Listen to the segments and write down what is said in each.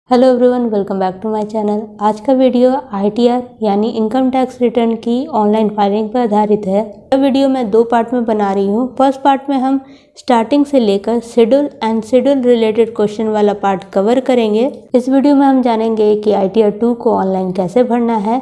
Hello everyone, welcome back to my channel. आज का video ITR यानी इनकम टैक्स रिटर्न की ऑनलाइन फाइलिंग पर आधारित है। यह वीडियो मैं दो पार्ट में बना रही हूँ। फर्स्ट पार्ट में हम स्टार्टिंग से लेकर schedule and schedule related question वाला पार्ट कवर करेंगे। इस वीडियो में हम जानेंगे कि आईटीआर 2 को ऑनलाइन कैसे भरना है।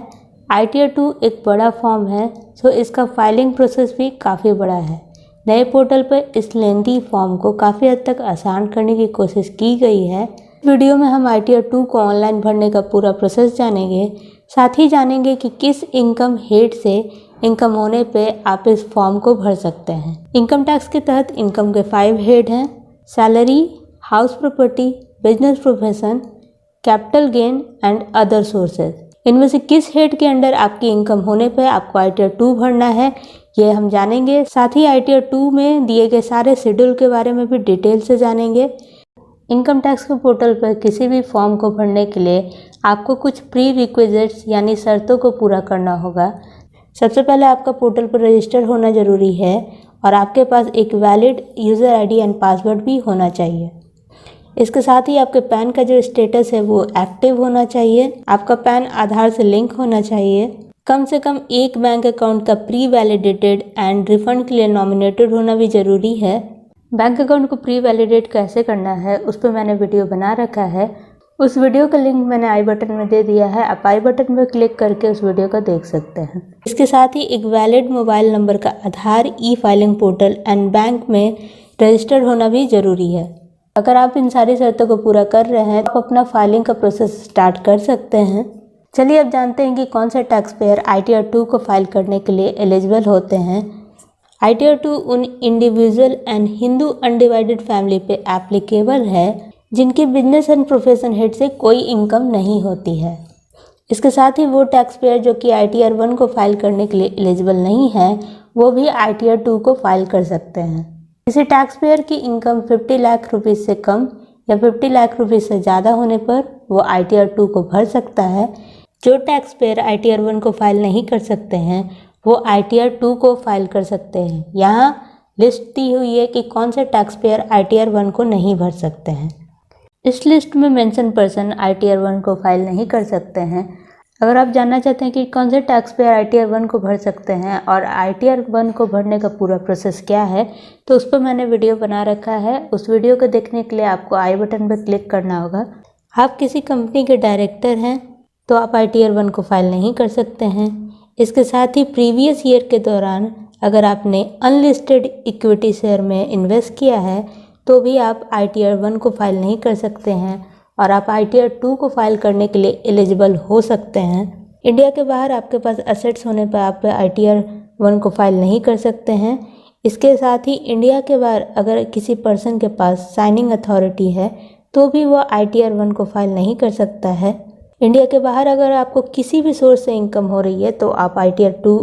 आईटीआर 2 एक बड़ा फॉर्म है, सो इसका फाइलिंग प्रोसेस भी काफ़ी बड़ा है। नए पोर्टल पर इस लेंथी फॉर्म को काफ़ी हद तक आसान करने की कोशिश की गई है। वीडियो में हम आईटीआर 2 को ऑनलाइन भरने का पूरा प्रोसेस जानेंगे। साथ ही जानेंगे कि किस इनकम हेड से इनकम होने पे आप इस फॉर्म को भर सकते हैं। इनकम टैक्स के तहत इनकम के 5 हेड हैं: salary, house property, business profession, capital gain and other sources. इनमें से किस हेड के अंडर आपकी इनकम होने पर आपको आईटीआर 2 भरना है, ये हम जानेंगे। साथ ही आईटीआर 2 में दिए गए सारे शेड्यूल के बारे में भी डिटेल से जानेंगे। इनकम टैक्स के पोर्टल पर किसी भी फॉर्म को भरने के लिए आपको कुछ प्री रिक्विजिट्स यानी शर्तों को पूरा करना होगा। सबसे पहले आपका पोर्टल पर रजिस्टर होना ज़रूरी है और आपके पास एक valid user ID and password भी होना चाहिए। इसके साथ ही आपके पैन का जो स्टेटस है वो एक्टिव होना चाहिए। आपका पैन आधार से लिंक होना चाहिए। कम से कम एक बैंक अकाउंट का प्री वैलिडेटेड एंड रिफंड के लिए नॉमिनेटेड होना भी ज़रूरी है। बैंक अकाउंट को प्री वैलिडेट कैसे करना है उस पर मैंने वीडियो बना रखा है। उस वीडियो का लिंक मैंने आई बटन में दे दिया है। आप आई बटन पर क्लिक करके उस वीडियो को देख सकते हैं। इसके साथ ही एक वैलिड मोबाइल नंबर का Aadhaar, e filing portal and bank में रजिस्टर्ड होना भी ज़रूरी है। अगर आप इन सारी शर्तों को पूरा कर रहे हैं तो आप अपना फाइलिंग का प्रोसेस स्टार्ट कर सकते हैं। चलिए अब जानते हैं कि कौन से टैक्स पेयर आईटीआर 2 को फाइल करने के लिए एलिजिबल होते हैं। आईटीआर 2 उन individual and Hindu undivided family पे एप्लीकेबल है जिनकी बिजनेस एंड प्रोफेशन हेड से कोई इनकम नहीं होती है। इसके साथ ही वो टैक्स पेयर जो कि आईटीआर 1 को फाइल करने के लिए एलिजिबल नहीं है वो भी आईटीआर 2 को फाइल कर सकते हैं। किसी टैक्स पेयर की इनकम 50 लाख रुपीज़ से कम या 50 लाख रुपीज़ से ज़्यादा होने पर वो आईटीआर 2 को भर सकता है। जो टैक्स पेयर आईटीआर 1 को फाइल नहीं कर सकते हैं वो आईटीआर 2 को फाइल कर सकते हैं। यहाँ लिस्ट दी हुई है कि कौन से टैक्स पेयर आईटीआर 1 को नहीं भर सकते हैं। इस लिस्ट में मेंशन पर्सन आईटीआर 1 को फाइल नहीं कर सकते हैं। अगर आप जानना चाहते हैं कि कौन से टैक्स पेयर आईटीआर 1 को भर सकते हैं और आईटीआर 1 को भरने का पूरा प्रोसेस क्या है, तो उस पर मैंने वीडियो बना रखा है। उस वीडियो को देखने के लिए आपको आई बटन पर क्लिक करना होगा। आप किसी कंपनी के डायरेक्टर हैं तो आप आईटीआर 1 को फाइल नहीं कर सकते हैं। इसके साथ ही प्रीवियस ईयर के दौरान अगर आपने अनलिस्टेड इक्विटी शेयर में इन्वेस्ट किया है तो भी आप आईटीआर 1 को फाइल नहीं कर सकते हैं और आप आईटीआर 2 को फाइल करने के लिए एलिजिबल हो सकते हैं। इंडिया के बाहर आपके पास एसेट्स होने पर आप आईटीआर 1 को फाइल नहीं कर सकते हैं। इसके साथ ही इंडिया के बाहर अगर किसी पर्सन के पास साइनिंग अथॉरिटी है तो भी वो आईटीआर 1 को फाइल नहीं कर सकता है। इंडिया के बाहर अगर आपको किसी भी सोर्स से इनकम हो रही है तो आप आईटीआर 2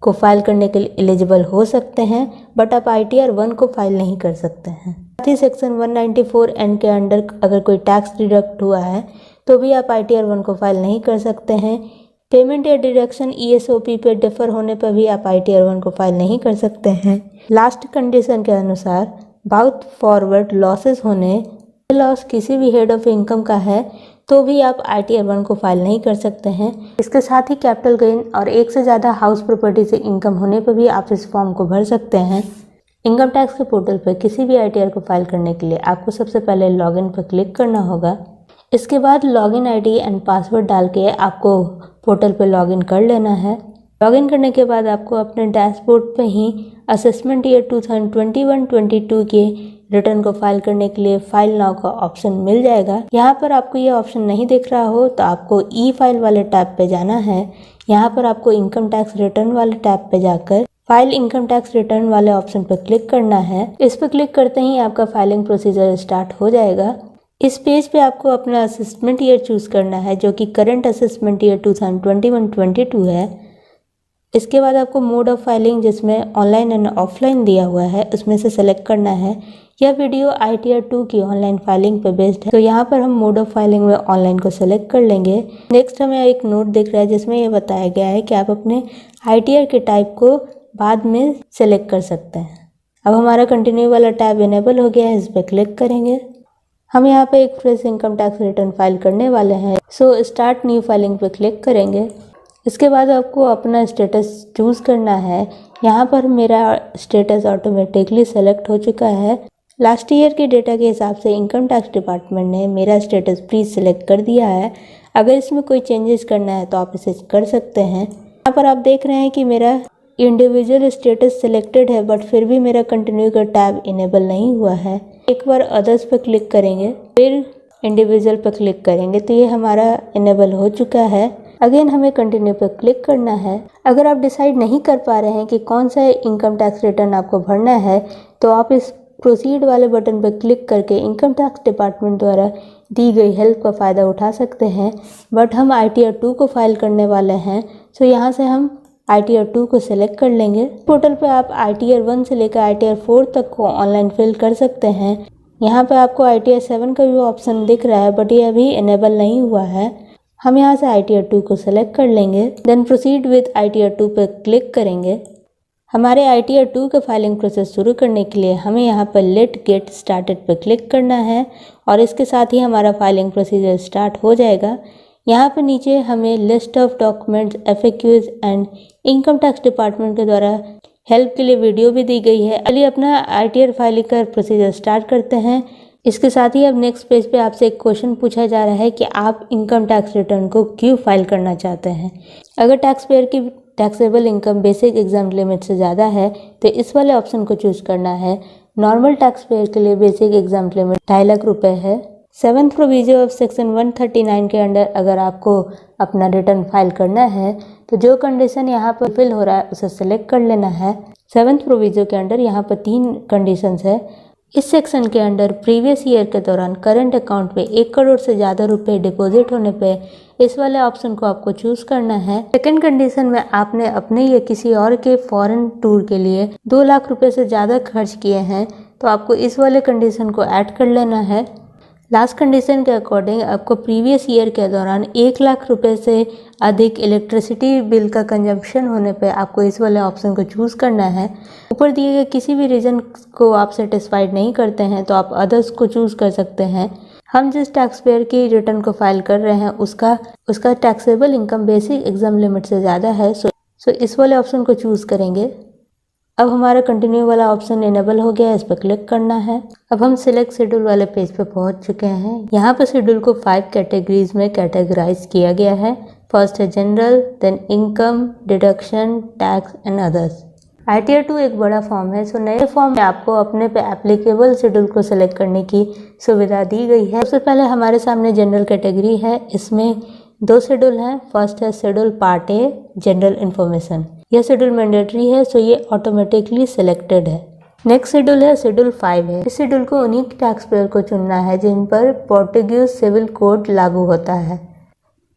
को फाइल करने के लिए एलिजिबल हो सकते हैं, बट आप आईटीआर 1 को फाइल नहीं कर सकते हैं। साथ ही सेक्शन 194(n) के अंडर अगर कोई टैक्स डिडक्ट हुआ है तो भी आप आईटीआर 1 को फाइल नहीं कर सकते हैं। पेमेंट या डिडक्शन ईएसओपी पे डिफर होने पर भी आप आईटीआर 1 को फाइल नहीं कर सकते हैं। लास्ट कंडीशन के अनुसार बाउथ फॉरवर्ड लॉसेस होने, लॉस किसी भी हेड ऑफ इनकम का है तो भी आप आईटीआर 1 को फाइल नहीं कर सकते हैं। इसके साथ ही कैपिटल गेन और एक से ज़्यादा हाउस प्रॉपर्टी से इनकम होने पर भी आप इस फॉर्म को भर सकते हैं। इनकम टैक्स के पोर्टल पर किसी भी आईटीआर को फाइल करने के लिए आपको सबसे पहले लॉगिन पर क्लिक करना होगा। इसके बाद लॉगिन आईडी एंड पासवर्ड डाल के आपको पोर्टल पर लॉगिन कर लेना है। लॉगिन करने के बाद आपको अपने डैशबोर्ड पे ही असेसमेंट ईयर 2021-22 के रिटर्न को फाइल करने के लिए फाइल नाउ का ऑप्शन मिल जाएगा। यहाँ पर आपको ये ऑप्शन नहीं दिख रहा हो तो आपको ई फाइल वाले टैब पे जाना है। यहाँ पर आपको इनकम टैक्स रिटर्न वाले टैब पे जाकर फाइल इनकम टैक्स रिटर्न वाले ऑप्शन पर क्लिक करना है। इस पर क्लिक करते ही आपका फाइलिंग प्रोसीजर स्टार्ट हो जाएगा। इस पेज पे आपको अपना असेसमेंट ईयर चूज करना है जो कि करंट असेसमेंट ईयर 2021-22 है। इसके बाद आपको मोड ऑफ फाइलिंग जिसमें ऑनलाइन एंड ऑफलाइन दिया हुआ है उसमें से सेलेक्ट करना है। यह वीडियो आईटीआर 2 की ऑनलाइन फाइलिंग पे बेस्ड है तो यहाँ पर हम मोड ऑफ फाइलिंग में ऑनलाइन को सेलेक्ट कर लेंगे। नेक्स्ट हमें एक नोट दिख रहा है जिसमें यह बताया गया है कि आप अपने आईटीआर के टाइप को बाद में सेलेक्ट कर सकते हैं। अब हमारा कंटिन्यू वाला टैब इनेबल हो गया है, इस पर क्लिक करेंगे। हम यहाँ पे एक fresh income tax return file करने वाले हैं, सो स्टार्ट न्यू फाइलिंग पे क्लिक करेंगे। इसके बाद आपको अपना स्टेटस चूज़ करना है। यहाँ पर मेरा स्टेटस ऑटोमेटिकली सेलेक्ट हो चुका है। लास्ट ईयर के डेटा के हिसाब से इनकम टैक्स डिपार्टमेंट ने मेरा स्टेटस प्री सेलेक्ट कर दिया है। अगर इसमें कोई चेंजेस करना है तो आप इसे कर सकते हैं। यहाँ पर आप देख रहे हैं कि मेरा इंडिविजुअल स्टेटस सिलेक्टेड है, बट फिर भी मेरा कंटिन्यू का टैब इनेबल नहीं हुआ है। एक बार अदर्स पर क्लिक करेंगे, फिर इंडिविजुअल पर क्लिक करेंगे तो ये हमारा इनेबल हो चुका है। अगेन हमें कंटिन्यू पर क्लिक करना है। अगर आप डिसाइड नहीं कर पा रहे हैं कि कौन सा इनकम टैक्स रिटर्न आपको भरना है तो आप इस प्रोसीड वाले बटन पर क्लिक करके इनकम टैक्स डिपार्टमेंट द्वारा दी गई हेल्प का फ़ायदा उठा सकते हैं। बट हम ITR 2 को फाइल करने वाले हैं, सो यहाँ से हम ITR 2 को सिलेक्ट कर लेंगे। पोर्टल पे आप ITR 1 से लेकर ITR 4 तक को ऑनलाइन फिल कर सकते हैं। यहाँ पे आपको ITR 7 का भी ऑप्शन दिख रहा है, बट ये अभी इनेबल नहीं हुआ है। हम यहाँ से ITR 2 को सिलेक्ट कर लेंगे, देन प्रोसीड विद ITR 2 पर क्लिक करेंगे। हमारे ITR 2 का फाइलिंग प्रोसेस शुरू करने के लिए हमें यहाँ पर लेट गेट स्टार्टेड पर क्लिक करना है और इसके साथ ही हमारा फाइलिंग प्रोसीजर स्टार्ट हो जाएगा। यहाँ पर नीचे हमें list of documents, FAQs and income tax department के द्वारा हेल्प के लिए वीडियो भी दी गई है। चलिए अपना ITR फाइलिंग का प्रोसीजर स्टार्ट करते हैं। इसके साथ ही अब नेक्स्ट पेज पे आपसे एक क्वेश्चन पूछा जा रहा है कि आप इनकम टैक्स रिटर्न को क्यों फाइल करना चाहते हैं। अगर टैक्स पेयर की taxable income basic exam limit से ज़्यादा है तो इस वाले ऑप्शन को चूज़ करना है। नॉर्मल टैक्स पेयर के लिए बेसिक एग्जाम लिमिट 2.5 लाख रुपये है। 7th प्रोविजन ऑफ सेक्शन 139 के अंडर अगर आपको अपना रिटर्न फाइल करना है तो जो कंडीशन यहाँ पर फिल हो रहा है उसे सेलेक्ट कर लेना है। 7th प्रोविजन के अंडर यहाँ पर 3 कंडीशंस है। इस सेक्शन के अंडर प्रीवियस ईयर के दौरान करंट अकाउंट में 1 करोड़ से ज़्यादा रुपए डिपॉजिट होने पे इस वाले ऑप्शन को आपको चूज़ करना है। सेकंड कंडीशन में आपने अपने या किसी और के फॉरेन टूर के लिए 2 लाख रुपए से ज़्यादा खर्च किए हैं तो आपको इस वाले कंडीशन को ऐड कर लेना है। लास्ट कंडीशन के अकॉर्डिंग आपको प्रीवियस ईयर के दौरान 1 लाख रुपए से अधिक इलेक्ट्रिसिटी बिल का कंजम्पशन होने पे आपको इस वाले ऑप्शन को चूज़ करना है। ऊपर दिए गए किसी भी रीज़न को आप सेटिस्फाइड नहीं करते हैं तो आप अदर्स को चूज़ कर सकते हैं। हम जिस टैक्स पेयर की रिटर्न को फाइल कर रहे हैं उसका taxable income basic exam limit से ज़्यादा है, सो इस वाले ऑप्शन को चूज़ करेंगे। अब हमारा कंटिन्यू वाला ऑप्शन इनेबल हो गया है, इस पर क्लिक करना है। अब हम सिलेक्ट शेड्यूल वाले पेज पे पहुंच चुके हैं। यहाँ पर शेड्यूल को 5 कैटेगरीज में कैटेगराइज किया गया है। फर्स्ट है general, then income, deduction, tax and others. ITR 2 एक बड़ा फॉर्म है, सो नए फॉर्म में आपको अपने पे एप्लीकेबल शेड्यूल को सिलेक्ट करने की सुविधा दी गई है। सबसे पहले हमारे सामने जनरल कैटेगरी है, इसमें 2 शेड्यूल हैं। फर्स्ट है schedule part A, general information. यह शेड्यूल मैंडेटरी है, सो ये ऑटोमेटिकली सिलेक्टेड है। नेक्स्ट शेड्यूल है शेड्यूल 5 है। इस शेड्यूल को उन्हीं टैक्स पेयर को चुनना है जिन पर पोर्टुगीज सिविल कोड लागू होता है।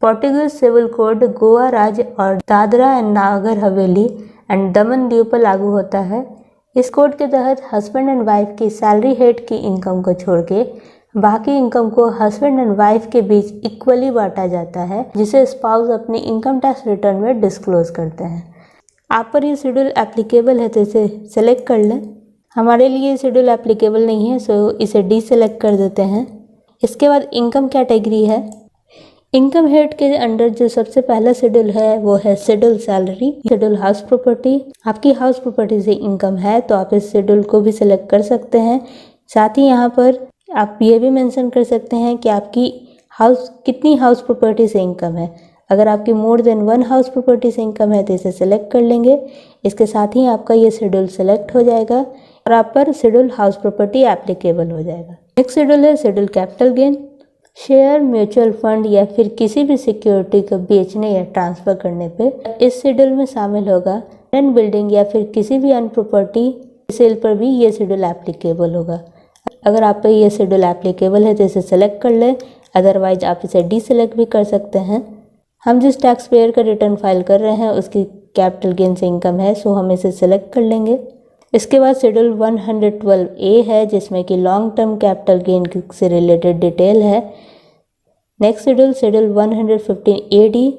पोर्टुगीज सिविल कोड गोवा राज्य और दादरा एंड नागर हवेली एंड दमन दीव पर लागू होता है। इस कोड के तहत हस्बैंड एंड वाइफ की सैलरी हेड की इनकम को छोड़ के बाकी इनकम को हस्बैंड एंड वाइफ के बीच इक्वली बांटा जाता है, जिसे स्पाउस अपनी इनकम टैक्स रिटर्न में डिस्क्लोज करते हैं। आप पर ये शेड्यूल एप्लीकेबल है तो इसे सेलेक्ट कर लें। हमारे लिए शेड्यूल एप्लीकेबल नहीं है, सो इसे डीसेलेक्ट कर देते हैं। इसके बाद इनकम कैटेगरी है। इनकम हेड के अंडर जो सबसे पहला शेड्यूल है वो है schedule salary. Schedule house property. आपकी हाउस प्रॉपर्टी से इनकम है तो आप इस शेड्यूल को भी सिलेक्ट कर सकते हैं। साथ ही यहाँ पर आप ये भी मेंशन कर सकते हैं कि आपकी कितनी हाउस प्रॉपर्टी से इनकम है। अगर आपकी मोर देन 1 हाउस प्रॉपर्टी से इनकम है तो इसे सिलेक्ट कर लेंगे। इसके साथ ही आपका ये शेड्यूल सेलेक्ट हो जाएगा और आप पर शेड्यूल हाउस प्रॉपर्टी एप्लीकेबल हो जाएगा। नेक्स्ट शेड्यूल है schedule capital gain. Share, mutual fund या फिर किसी भी सिक्योरिटी को बेचने या ट्रांसफर करने पे इस शेड्यूल में शामिल होगा। लैंड बिल्डिंग या फिर किसी भी अन्य प्रॉपर्टी सेल पर भी ये शेड्यूल एप्लीकेबल होगा। अगर आप पे ये शेड्यूल एप्लीकेबल है तो इसे सेलेक्ट कर लें, अदरवाइज आप इसे डीसेलेक्ट भी कर सकते हैं। हम जिस टैक्स पेयर का रिटर्न फाइल कर रहे हैं उसकी कैपिटल गेन से इनकम है, सो हम इसे सेलेक्ट कर लेंगे। इसके बाद शेड्यूल 112A है जिसमें कि लॉन्ग टर्म कैपिटल गेन से रिलेटेड डिटेल है। Next schedule 115AD।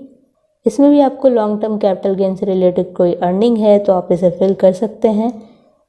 इसमें भी आपको लॉन्ग टर्म कैपिटल गेन से रिलेटेड कोई अर्निंग है तो आप इसे फिल कर सकते हैं।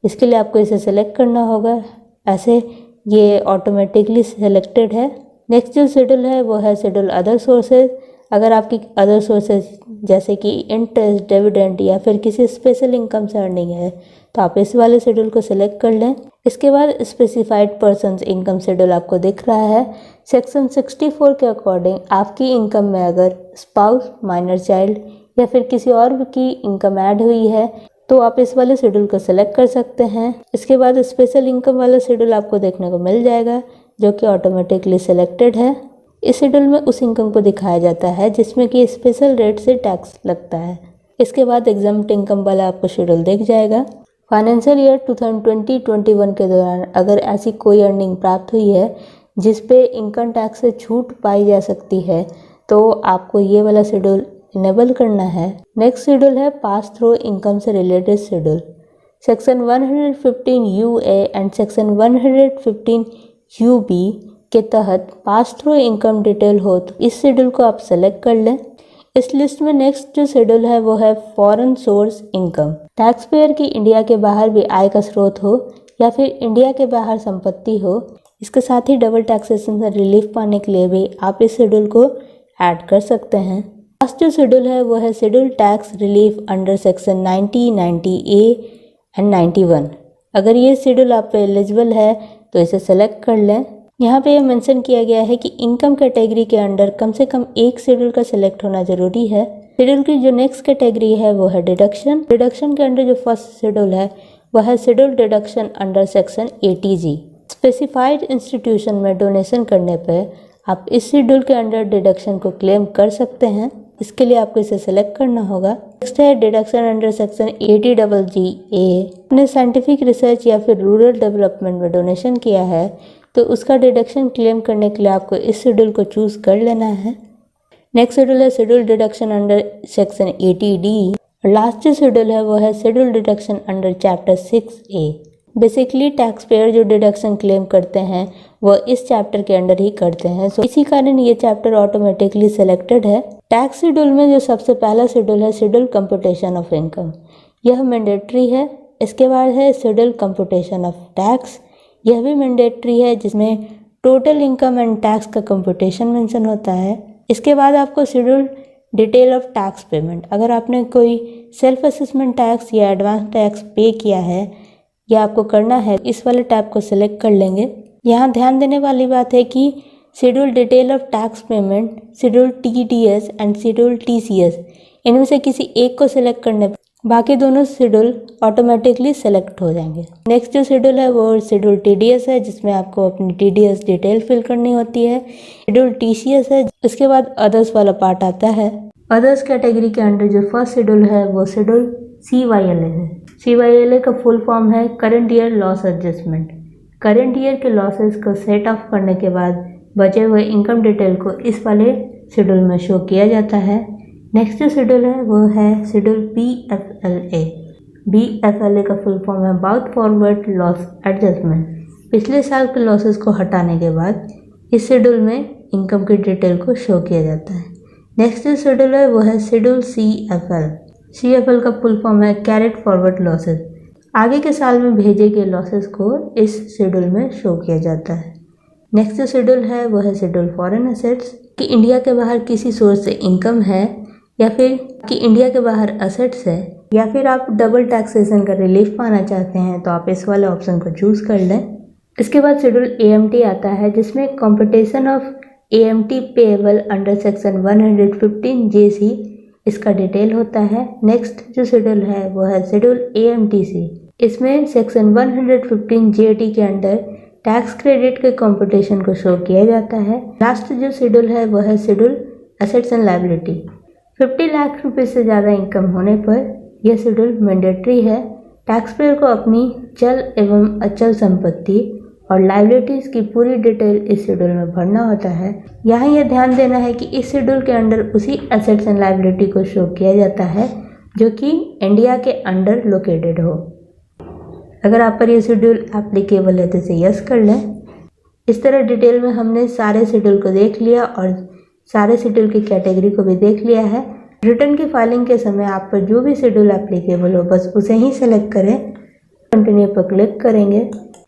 इसके लिए आपको इसे सेलेक्ट करना होगा। ऐसे ये ऑटोमेटिकली सेलेक्टेड है। नेक्स्ट जो शेड्यूल है वो है शेड्यूल अदर सोर्सेज। अगर आपकी अदर सोर्सेज जैसे कि इंटरेस्ट, डिविडेंड या फिर किसी स्पेशल इनकम से अर्निंग है तो आप इस वाले शेड्यूल को सिलेक्ट कर लें। इसके बाद स्पेसिफाइड पर्सन्स इनकम शेड्यूल आपको दिख रहा है। सेक्शन 64 के अकॉर्डिंग आपकी इनकम में अगर स्पाउस, माइनर चाइल्ड या फिर किसी और की इनकम ऐड हुई है तो आप इस वाले शेड्यूल को सिलेक्ट कर सकते हैं। इसके बाद स्पेशल इनकम वाला शेड्यूल आपको देखने को मिल जाएगा जो कि ऑटोमेटिकली सिलेक्टेड है। इस शेड्यूल में उस इनकम को दिखाया जाता है जिसमें कि स्पेशल रेट से टैक्स लगता है। इसके बाद एग्जम्प्ट इनकम वाला आपको शेड्यूल दिख जाएगा। फाइनेंशियल ईयर 2020-21 के दौरान अगर ऐसी कोई अर्निंग प्राप्त हुई है जिस पे इनकम टैक्स से छूट पाई जा सकती है तो आपको ये वाला शेड्यूल इनेबल करना है। नेक्स्ट शेड्यूल है पास थ्रू इनकम से related schedule. Section 115 UA and section 115 UB के तहत पास थ्रू इनकम डिटेल हो तो इस शेड्यूल को आप सेलेक्ट कर लें। इस लिस्ट में नेक्स्ट जो शेड्यूल है वो है foreign source income. Tax payer की इंडिया के बाहर भी आय का स्रोत हो या फिर इंडिया के बाहर संपत्ति हो, इसके साथ ही डबल टैक्सेशन से रिलीफ पाने के लिए भी आप इस शेड्यूल को ऐड कर सकते हैं। लास्ट जो शेड्यूल है वो है schedule tax relief under section 90, 90A and 91। अगर ये शेड्यूल आप पे एलिजिबल है तो इसे सेलेक्ट कर लें। यहाँ पे यह मेंशन किया गया है कि इनकम कैटेगरी के अंडर कम से कम एक शेड्यूल का सिलेक्ट होना जरूरी है। शेड्यूल की जो नेक्स्ट कैटेगरी है वो है डिडक्शन। डिडक्शन के अंडर जो फर्स्ट शेड्यूल है वह है schedule deduction under section 80G। Specified institution में डोनेशन करने पर आप इस शेड्यूल के अंडर डिडक्शन को क्लेम कर सकते हैं। इसके लिए आपको इसे सेलेक्ट करना होगा। नेक्स्ट है डिडक्शन अंडर सेक्शन 80GA। अपने साइंटिफिक रिसर्च या फिर रूरल डेवलपमेंट में डोनेशन किया है तो उसका डिडक्शन क्लेम करने के लिए आपको इस शेड्यूल को चूज कर लेना है। नेक्स्ट शेड्यूल है schedule deduction under section 80D। Last जो शेड्यूल है वो है schedule deduction under chapter 6A। Basically tax payer जो डिडक्शन क्लेम करते हैं वो इस चैप्टर के अंडर ही करते हैं, सो इसी कारण ये चैप्टर ऑटोमेटिकली सिलेक्टेड है। टैक्स शेड्यूल में जो सबसे पहला शेड्यूल है शेड्यूल कंप्यूटेशन ऑफ इनकम, यह मैंडेटरी है। इसके बाद है शेड्यूल कंप्यूटेशन ऑफ टैक्स, यह भी मैंडेटरी है जिसमें टोटल इनकम एंड टैक्स का कंप्यूटेशन मेंशन होता है। इसके बाद आपको schedule detail of tax payment, अगर आपने कोई सेल्फ असेसमेंट टैक्स या एडवांस टैक्स पे किया है या आपको करना है, इस वाले टैब को सिलेक्ट कर लेंगे। यहाँ ध्यान देने वाली बात है कि schedule detail of tax payment, schedule TDS and schedule TCS, इनमें से किसी एक को सिलेक्ट करने पर बाकी दोनों शेड्यूल ऑटोमेटिकली सेलेक्ट हो जाएंगे। नेक्स्ट जो शेड्यूल है वो शेड्यूल TDS है जिसमें आपको अपनी TDS डिटेल फिल करनी होती है। शेड्यूल TCS है, इसके बाद अदर्स वाला पार्ट आता है। अदर्स कैटेगरी के अंडर जो फर्स्ट शेड्यूल है वो शेड्यूल CYLA है। CYLA का फुल फॉर्म है current year loss adjustment. Current year के लॉसेस को सेट ऑफ करने के बाद बचे हुए इनकम डिटेल को इस वाले शेड्यूल में शो किया जाता है। नेक्स्ट जो शेड्यूल है वो है शेड्यूल BFLA। BFLA का फुल फॉर्म है बाउट फॉरवर्ड लॉस एडजस्टमेंट। पिछले साल के लॉसेस को हटाने के बाद इस शेड्यूल में इनकम की डिटेल को शो किया जाता है। नेक्स्ट जो शेड्यूल है वो है शेड्यूल CFL। CFL का फुल फॉर्म है कैरेट फॉरवर्ड लॉसेस। आगे के साल में भेजे गए लॉसेस को इस शेड्यूल में शो किया जाता है। नेक्स्ट जो शेड्यूल है वो है शेड्यूल फॉरेन एसेट्स, कि इंडिया के बाहर किसी सोर्स से इनकम है या फिर कि इंडिया के बाहर एसेट्स है या फिर आप डबल टैक्सेशन का रिलीफ पाना चाहते हैं तो आप इस वाले ऑप्शन को चूज कर लें। इसके बाद शेड्यूल AMT आता है जिसमें competition of AMT payable under section 115JC इसका डिटेल होता है। नेक्स्ट जो शेड्यूल है वो है शेड्यूल AMTC। इसमें सेक्शन 115JD के अंडर टैक्स क्रेडिट के कंपटीशन को शो किया जाता है। लास्ट जो शेड्यूल है वो है schedule assets and liability. 50 lakh रुपए से ज़्यादा इनकम होने पर यह शेड्यूल मैंडेटरी है। टैक्स पेयर को अपनी चल एवं अचल संपत्ति और लायबिलिटीज़ की पूरी डिटेल इस शेड्यूल में भरना होता है। यहाँ यह ध्यान देना है कि इस शेड्यूल के अंडर उसी एसेट्स एंड लायबिलिटी को शो किया जाता है जो कि इंडिया के अंडर लोकेटेड हो। अगर आप पर यह शेड्यूल एप्लीकेबल है तो इसे यस कर लें। इस तरह डिटेल में हमने सारे शेड्यूल को देख लिया और सारे शेड्यूल की कैटेगरी को भी देख लिया है। रिटर्न की फाइलिंग के समय आप पर जो भी शेड्यूल एप्लीकेबल हो बस उसे ही सेलेक्ट करें। कंटिन्यू पर क्लिक करेंगे।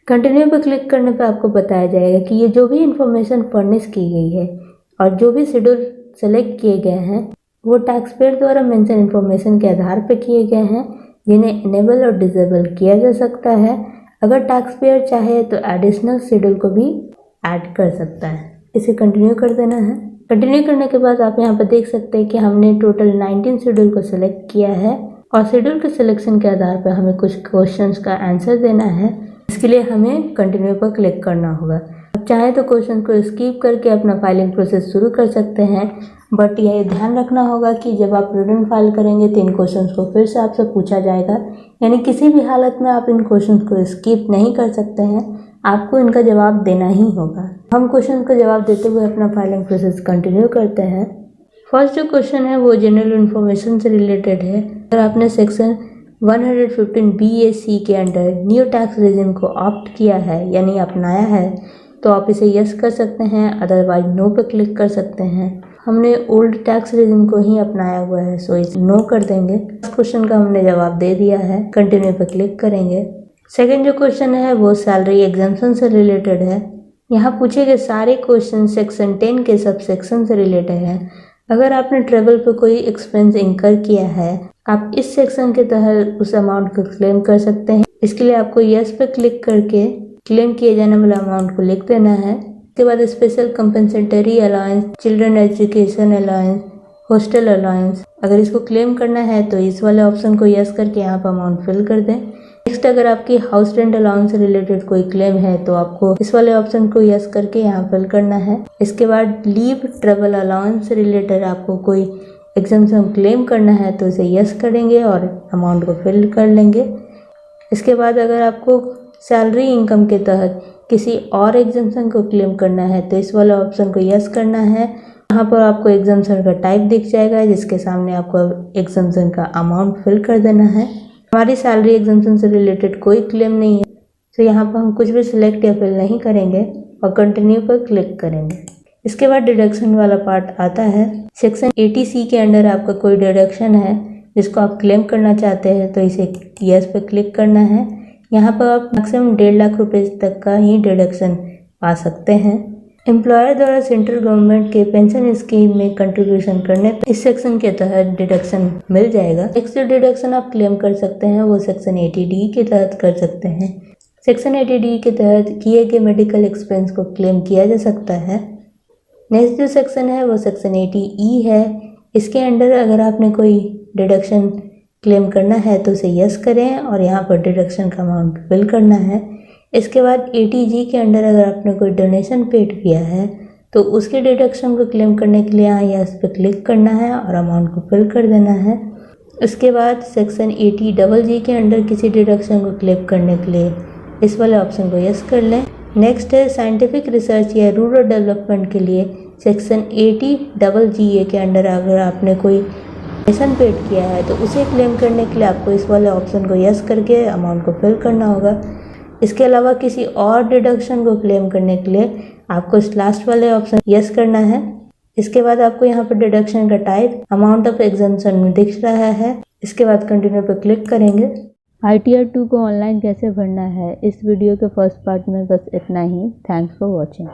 कंटिन्यू पर क्लिक करने पर आपको बताया जाएगा कि ये जो भी इंफॉर्मेशन फर्निश की गई है और जो भी शेड्यूल सेलेक्ट किए गए हैं वो टैक्स पेयर द्वारा मेंशन इंफॉर्मेशन के आधार पर किए गए हैं, जिन्हें इनेबल और डिसेबल किया जा सकता है। अगर टैक्स पेयर चाहे तो एडिशनल शेड्यूल को भी ऐड कर सकता है। इसे कंटिन्यू कर देना है। कंटिन्यू करने के बाद आप यहाँ पर देख सकते हैं कि हमने टोटल 19 शेड्यूल को सिलेक्ट किया है और शेड्यूल के सिलेक्शन के आधार पर हमें कुछ क्वेश्चंस का आंसर देना है। इसके लिए हमें कंटिन्यू पर क्लिक करना होगा। आप चाहे तो क्वेश्चन को स्किप करके अपना फाइलिंग प्रोसेस शुरू कर सकते हैं, बट यह ध्यान रखना होगा कि जब आप रिटर्न फाइल करेंगे तो इन क्वेश्चंस को फिर से आपसे पूछा जाएगा, यानी किसी भी हालत में आप इन क्वेश्चंस को स्किप नहीं कर सकते हैं, आपको इनका जवाब देना ही होगा। हम क्वेश्चन का जवाब देते हुए अपना फाइलिंग प्रोसेस कंटिन्यू करते हैं। फर्स्ट जो क्वेश्चन है वो जनरल इन्फॉर्मेशन से रिलेटेड है। अगर आपने सेक्शन 115 BAC के अंडर न्यू टैक्स रेजिम को ऑप्ट किया है यानी अपनाया है तो आप इसे यस कर सकते हैं, अदरवाइज नो पर क्लिक कर सकते हैं। हमने ओल्ड टैक्स रेजिम को ही अपनाया हुआ है, सो इसे नो कर देंगे। इस क्वेश्चन का हमने जवाब दे दिया है, कंटिन्यू पर क्लिक करेंगे। सेकेंड जो क्वेश्चन है वो सैलरी एग्जम्पशन से रिलेटेड है। यहाँ पूछे गए सारे क्वेश्चन सेक्शन 10 के सब सेक्शन से रिलेटेड है। अगर आपने ट्रेवल पर कोई एक्सपेंस इंकर किया है, आप इस सेक्शन के तहत उस अमाउंट को क्लेम कर सकते हैं। इसके लिए आपको यस पर क्लिक करके क्लेम किए जाने वाला अमाउंट को लिख देना है। इसके बाद special compensatory allowance, children education allowance, hostel allowance, अगर इसको क्लेम करना है तो इस वाले ऑप्शन को यस करके यहाँ पर अमाउंट फिल कर दें। नेक्स्ट, अगर आपकी हाउस रेंट अलाउंस से रिलेटेड कोई क्लेम है तो आपको इस वाले ऑप्शन को यस करके यहाँ फिल करना है। इसके बाद लीव ट्रेवल अलाउंस से रिलेटेड आपको कोई एग्जम्पशन क्लेम करना है तो इसे यस करेंगे और अमाउंट को फिल कर लेंगे। इसके बाद अगर आपको सैलरी इनकम के तहत किसी और एग्जम्पशन को क्लेम करना है तो इस वाले ऑप्शन को यस करना है। यहाँ पर आपको एग्जम्पशन का टाइप दिख जाएगा जिसके सामने आपको एग्जम्पशन का अमाउंट फिल कर देना है। हमारी सैलरी एग्जम्पशन से रिलेटेड कोई क्लेम नहीं है तो यहाँ पर हम कुछ भी सिलेक्ट या फिल नहीं करेंगे और कंटिन्यू पर क्लिक करेंगे। इसके बाद डिडक्शन वाला पार्ट आता है। सेक्शन 80C के अंडर आपका कोई डिडक्शन है जिसको आप क्लेम करना चाहते हैं तो इसे यस पे क्लिक करना है। यहाँ पर आप मैक्सिमम 1.5 लाख रुपए तक का ही डिडक्शन पा सकते हैं। एम्प्लॉयर द्वारा सेंट्रल गवर्नमेंट के पेंशन स्कीम में कंट्रीब्यूशन करने पर इस सेक्शन के तहत डिडक्शन मिल जाएगा। नेक्स्ट जो डिडक्शन आप क्लेम कर सकते हैं वो सेक्शन 80D के तहत कर सकते हैं। सेक्शन 80D के तहत किए गए मेडिकल एक्सपेंस को क्लेम किया जा सकता है। नेक्स्ट जो सेक्शन है वो सेक्शन 80E है। इसके अंडर अगर आपने कोई डिडक्शन क्लेम करना है तो उसे यस करें और यहाँ पर डिडक्शन का अमाउंट फिल करना है। इसके बाद 80G के अंडर अगर आपने कोई डोनेशन पेड किया है तो उसके डिडक्शन को क्लेम करने के लिए यहाँ यस पे क्लिक करना है और अमाउंट को फिल कर देना है। उसके बाद सेक्शन 80G के अंडर किसी डिडक्शन को क्लेम करने के लिए इस वाले ऑप्शन को यस कर लें। नेक्स्ट है साइंटिफिक रिसर्च या रूरल डेवलपमेंट के लिए सेक्शन 80GA के अंडर अगर आपने कोई डोनेशन पेड किया है तो उसे क्लेम करने के लिए आपको इस वाले ऑप्शन को यस करके अमाउंट को फिल करना होगा। इसके अलावा किसी और डिडक्शन को क्लेम करने के लिए आपको इस लास्ट वाले ऑप्शन यस करना है। इसके बाद आपको यहाँ पर डिडक्शन का टाइप अमाउंट ऑफ एग्जम्पशन में दिख रहा है। इसके बाद कंटिन्यू पर क्लिक करेंगे। ITR 2 को ऑनलाइन कैसे भरना है इस वीडियो के फर्स्ट पार्ट में बस इतना ही। Thanks for watching.